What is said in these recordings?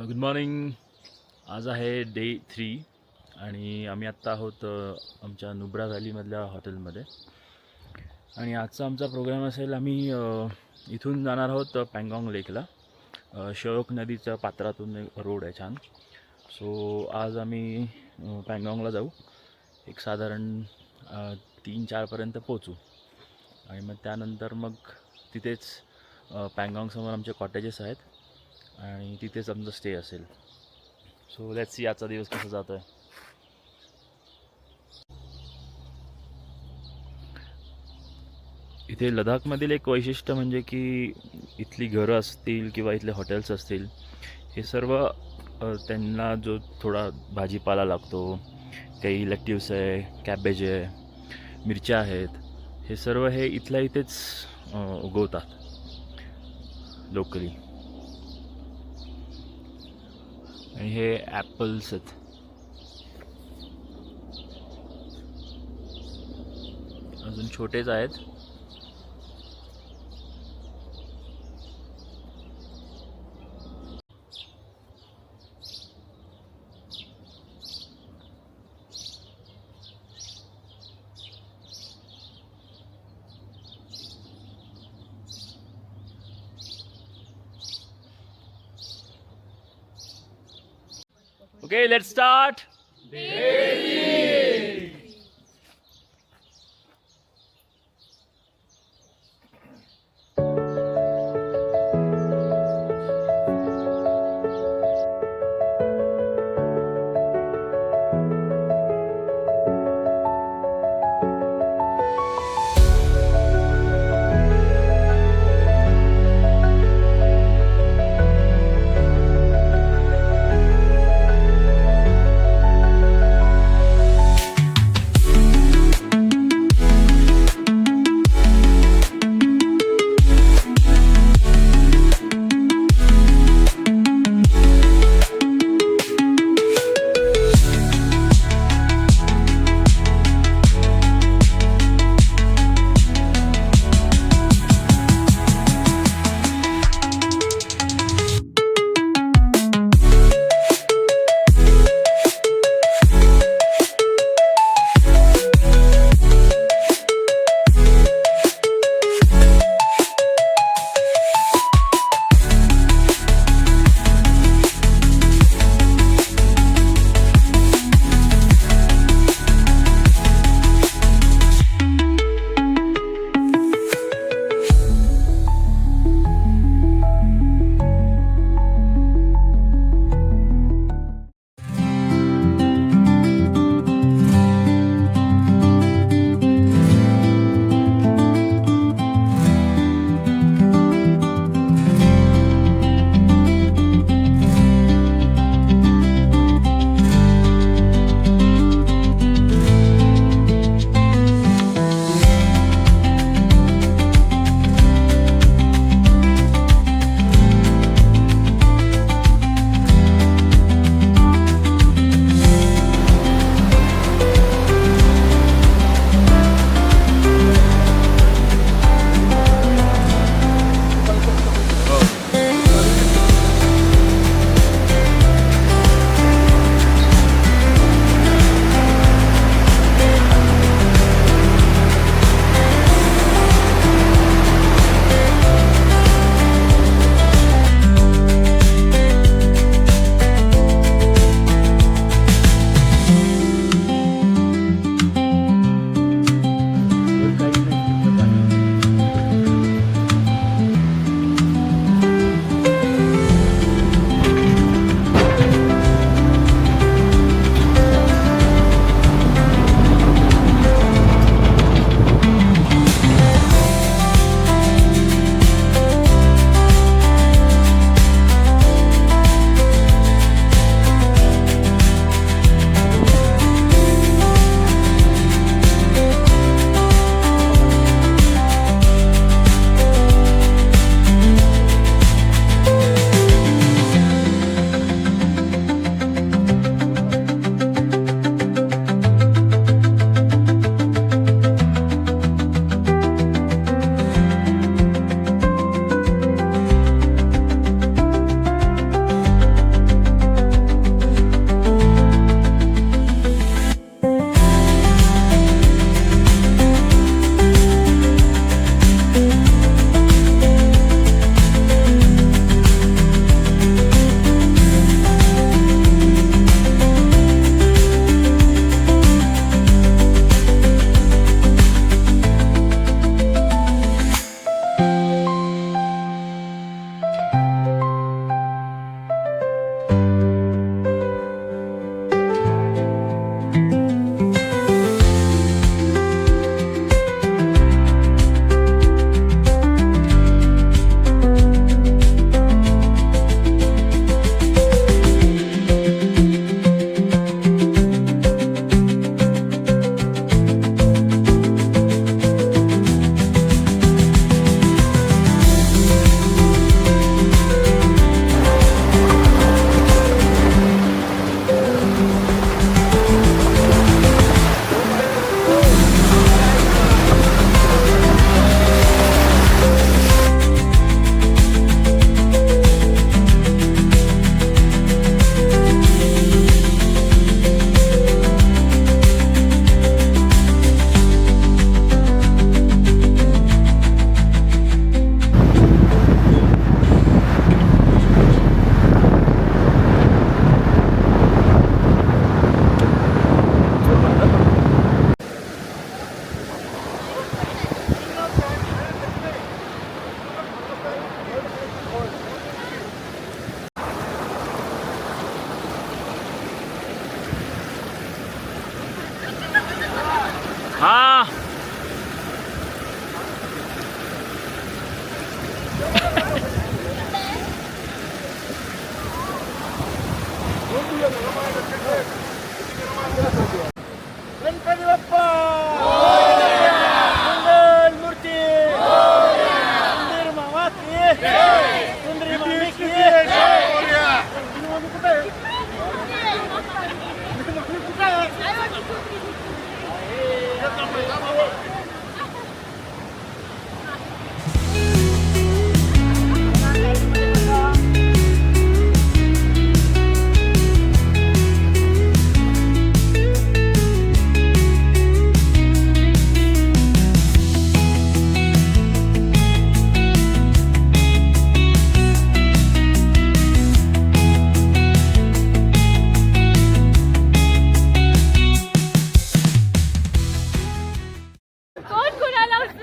Good morning. आज आहे day 3 आणि आम्ही आत्ता आहोत आमच्या नुब्रा व्हॅलीमधल्या हॉटेलमध्ये. आणि आजचा आमचा प्रोग्राम असेल, आम्ही इथून जाणार आहोत पँगॉंग लेकला. शयोक नदीच्या पात्रातून रोड आहे छान. सो आज आम्ही पँगॉंगला जाऊ. एक साधारण 3-4पर्यंत पोचू आणि मग त्यानंतर मग तिथेच पँगॉंगसमोर आमचे कॉटेजेस आहेत आणि तिथेच आमचं स्टे असेल. सो लेट्स सी आजचा दिवस कसा जातो आहे. इथे लडाखमधील एक वैशिष्ट्य म्हणजे की इथली घरं असतील किंवा इथले हॉटेल्स असतील, हे सर्व त्यांना जो थोडा भाजीपाला लागतो, काही लेट्यूस आहे, कॅबेज आहे, मिरच्या आहेत, हे सर्व हे इथल्या इथेच उगवतात लोकली. आणि हे ॲपल्स आहेत. अजून छोटेच आहेत. Okay, let's start.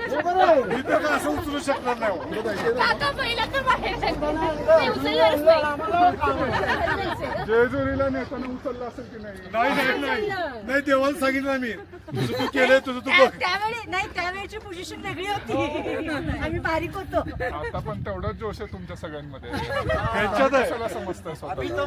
मी तर का असं उचलू शकणार नाही. काका पहिला तर बाहेर टाकले. ते उचलणारच नाही. जेजुरीला नेताना उचललं असेल की नाही? नाही देवाला सांगितलं मी, तुझं तू केलंय, तुझं तू बघ. त्यावेळेची पोझिशन वेगळी होती. आम्ही बारीक होतो. आता पण तेवढाच जोश आहे तुमच्या सगळ्यांमध्ये. ह्याच्यात आहे. कशाला समजतंय स्वतःला?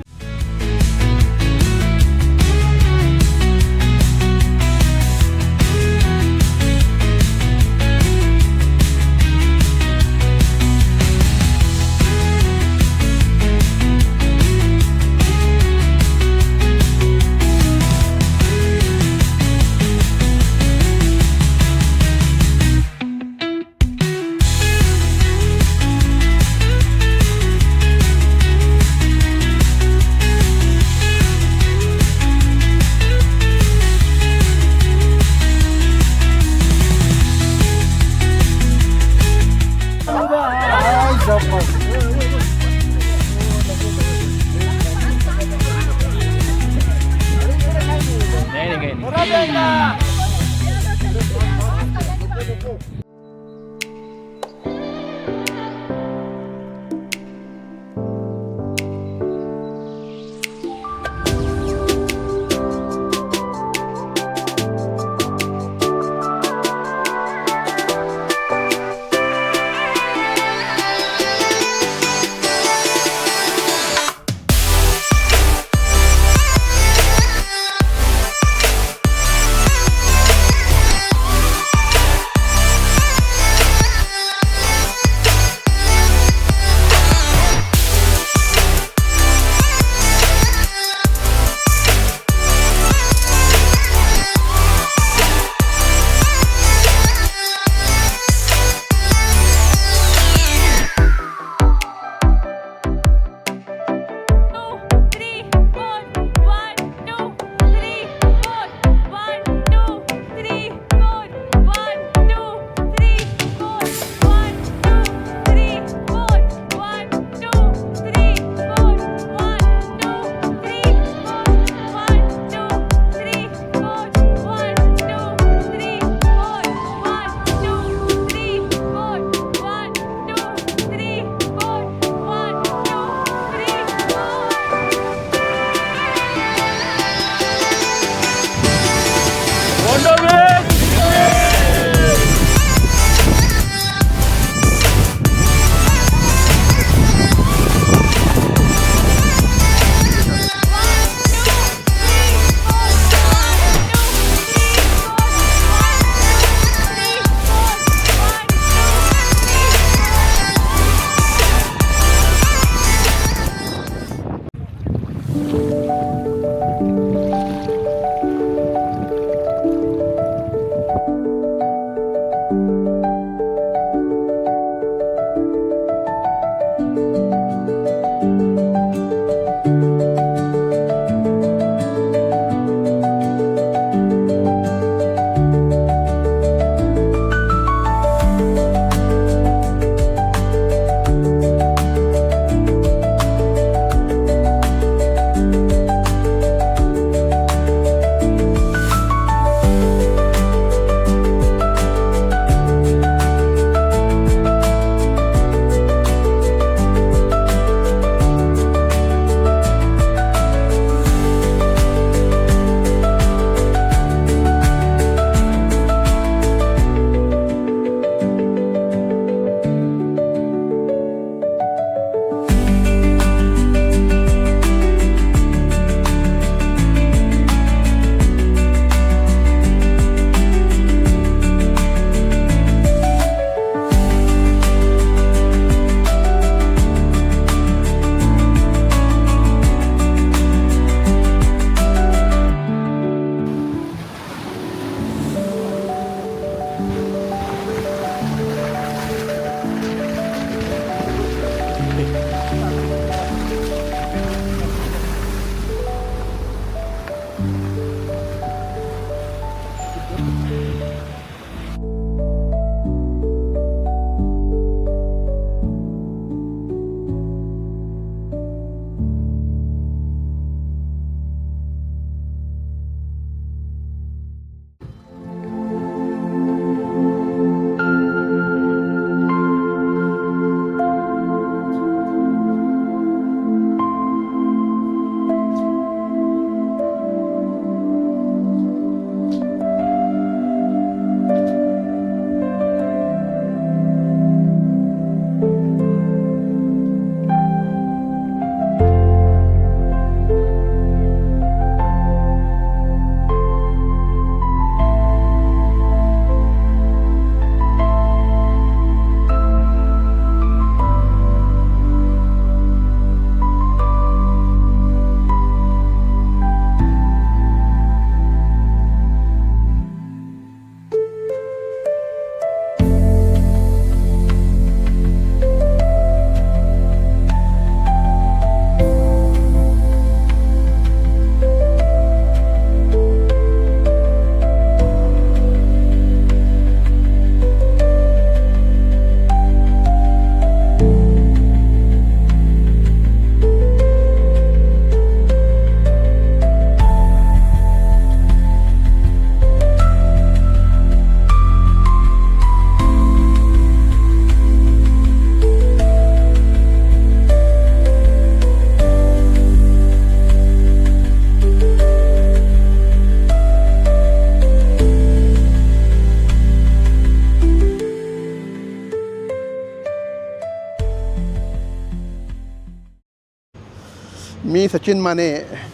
मी सचिन माने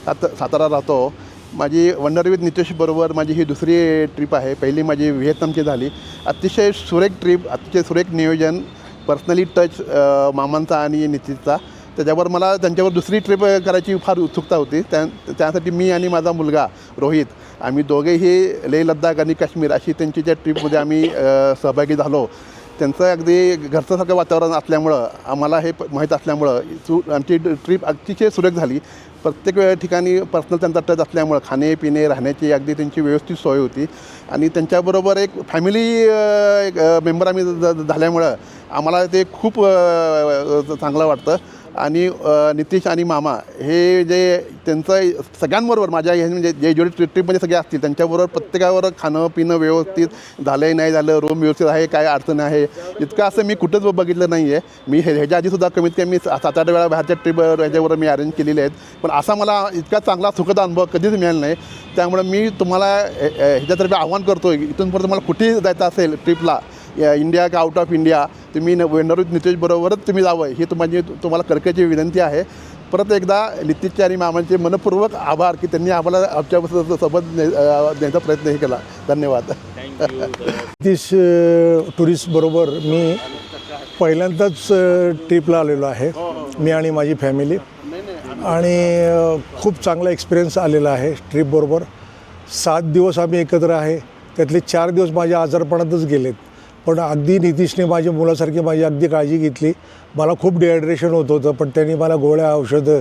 सातारा राहतो. माझी वंडर विथ नितेश बरोबर माझी ही दुसरी ट्रिप आहे. पहिली माझी व्हिएतनामची झाली. अतिशय सुरेख ट्रिप, अतिशय सुरेख नियोजन, पर्सनली टच मामांचा आणि नितीशचा. त्याच्यावर मला त्यांच्यावर दुसरी ट्रिप करायची फार उत्सुकता होती. त्यासाठी मी आणि माझा मुलगा रोहित आम्ही दोघेही लेह लद्दाख आणि काश्मीर अशी त्यांची त्या ट्रिपमध्ये आम्ही सहभागी झालो. त्यांचं अगदी घरच्यासारखं वातावरण असल्यामुळं आम्हाला हे माहीत असल्यामुळं आमची ट्रिप अतिशय सुरेख झाली. प्रत्येक ठिकाणी पर्सनल त्यांचा टच असल्यामुळं खाणे पिणे राहण्याची अगदी त्यांची व्यवस्थित सोय होती. आणि त्यांच्याबरोबर एक फॅमिली मेंबर आम्ही झाल्यामुळं आम्हाला ते खूप चांगलं वाटतं. आणि नितीश आणि मामा हे जे त्यांचं सगळ्यांबरोबर माझ्या हे म्हणजे जे जेवढे ट्रिपमध्ये सगळे असतील त्यांच्याबरोबर प्रत्येकावर खाणं पिणं व्यवस्थित झालं नाही झालं, रूम व्यवस्थित आहे, काय अडचण आहे, इतकं असं मी कुठंच बघितलं नाही आहे. मी ह्याच्या आधीसुद्धा कमीत कमी 7-8 वेळा बाहेरच्या ट्रिप ह्याच्यावर मी अरेंज केलेले आहेत. पण असा मला इतका चांगला सुखद अनुभव कधीच मिळाला नाही. त्यामुळे मी तुम्हाला ह्याच्यातर्फे आव्हान करतो इथून परत तुम्हाला कुठेही जायचं असेल ट्रिपला, इंडिया का आउट ऑफ इंडिया, तुम्ही वंडर विथ नितेश बरोबरच तुम्ही जावं ही तुम्हाला करण्याची विनंती आहे. परत एकदा नितीशचे आणि मामांचे मनपूर्वक आभार की त्यांनी आम्हाला आमच्यासोबत नेण्याचा प्रयत्नही केला. धन्यवाद. नितीश टुरिस्ट बरोबर मी पहिल्यांदाच ट्रिपला आलेलो आहे, मी आणि माझी फॅमिली. आणि खूप चांगला एक्सपिरियन्स आलेला आहे ट्रिपबरोबर. 7 दिवस आम्ही एकत्र आहे. त्यातले 4 दिवस माझ्या आजारपणातच गेलेत. पण अगदी नितीशने माझ्या मुलासारखी माझी अगदी काळजी घेतली. मला खूप डिहायड्रेशन होत होतं, पण त्यांनी मला गोळ्या औषधं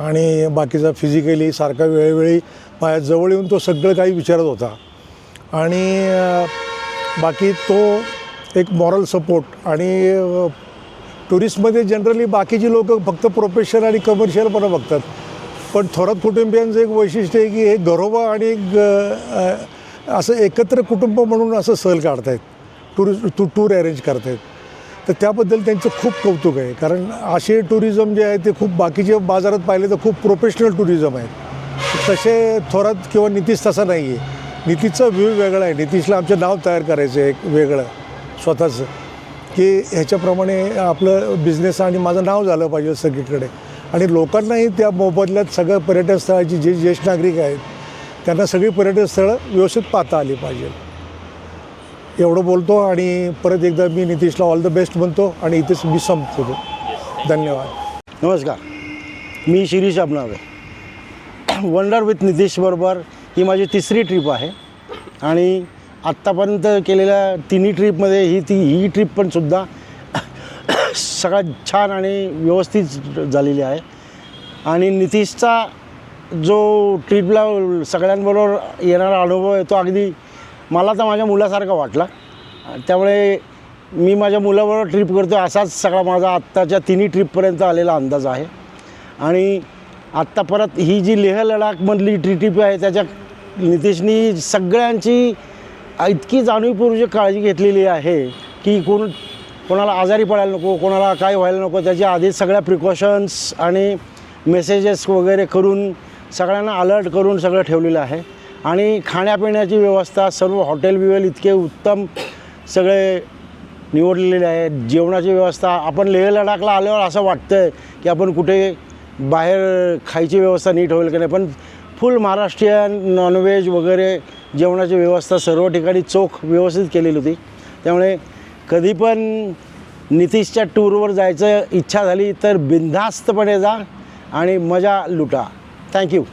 आणि बाकीचा फिजिकली सारखा वेळोवेळी माझ्या जवळ येऊन तो सगळं काही विचारत होता. आणि बाकी तो एक मॉरल सपोर्ट. आणि टुरिस्टमध्ये जनरली बाकीची लोकं फक्त प्रोफेशनल आणि कमर्शियलपणा बघतात, पण थोरात कुटुंबियांचं एक वैशिष्ट्य आहे की हे घरोबा आणि एक असं एकत्र कुटुंब म्हणून असं सहल काढतायत, टूर अरेंज करतायत. तर त्याबद्दल त्यांचं खूप कौतुक आहे. कारण असे टुरिझम जे आहे ते खूप बाकीचे बाजारात पाहिले तर खूप प्रोफेशनल टुरिझम आहेत. तसे थोरात किंवा नितीश तसा नाही आहे. नितीशचा व्ह्यू वेगळा आहे. नितीशला आमचं नाव तयार करायचं आहे एक वेगळं स्वतःचं, की ह्याच्याप्रमाणे आपलं बिझनेस आणि माझं नाव झालं पाहिजे सगळीकडे. आणि लोकांनाही त्या मोबदल्यात सगळं पर्यटन स्थळाची जे ज्येष्ठ नागरिक आहेत त्यांना सगळी पर्यटन स्थळं व्यवस्थित पाहता आली पाहिजे. एवढं बोलतो आणि परत एकदा मी नितीशला ऑल द बेस्ट म्हणतो आणि इथेच मी संपतो. धन्यवाद. नमस्कार, मी शिरीष अबनावे. वंडर विथ नितीश बरोबर ही माझी 3री ट्रिप आहे. आणि आत्तापर्यंत केलेल्या 3ही ट्रिपमध्ये ही ट्रिप पण सुद्धा सगळ्यात छान आणि व्यवस्थित झालेली आहे. आणि नितीशचा जो ट्रिपला सगळ्यांबरोबर येणारा अनुभव आहे तो अगदी मला तर माझ्या मुलासारखा वाटला. त्यामुळे मी माझ्या मुलाबरोबर ट्रिप करतो असाच सगळा माझा आत्ताच्या 3ही ट्रिपपर्यंत आलेला अंदाज आहे. आणि आत्ता परत ही जी लेह लडाखमधली ट्रिप आहे त्याच्या नितीशनी सगळ्यांची इतकी जाणीवपूर्वक काळजी घेतलेली आहे की कोणाला आजारी पडायला नको, कोणाला काय व्हायला नको, त्याच्या आधीच सगळ्या प्रिकॉशन्स आणि मेसेजेस वगैरे करून सगळ्यांना अलर्ट करून सगळं ठेवलेलं आहे. आणि खाण्यापिण्याची व्यवस्था सर्व हॉटेल बिवेल इतके उत्तम सगळे निवडलेले आहेत. जेवणाची व्यवस्था आपण लेह लडाखला आल्यावर असं वाटतं आहे की आपण कुठे बाहेर खायची व्यवस्था नीट होईल की नाही, पण फुल महाराष्ट्रीयन नॉनव्हेज वगैरे जेवणाची व्यवस्था सर्व ठिकाणी चोख व्यवस्थित केलेली होती. त्यामुळे कधी पण नितीशच्या टूरवर जायचं इच्छा झाली तर बिनधास्तपणे जा आणि मजा लुटा. थँक्यू.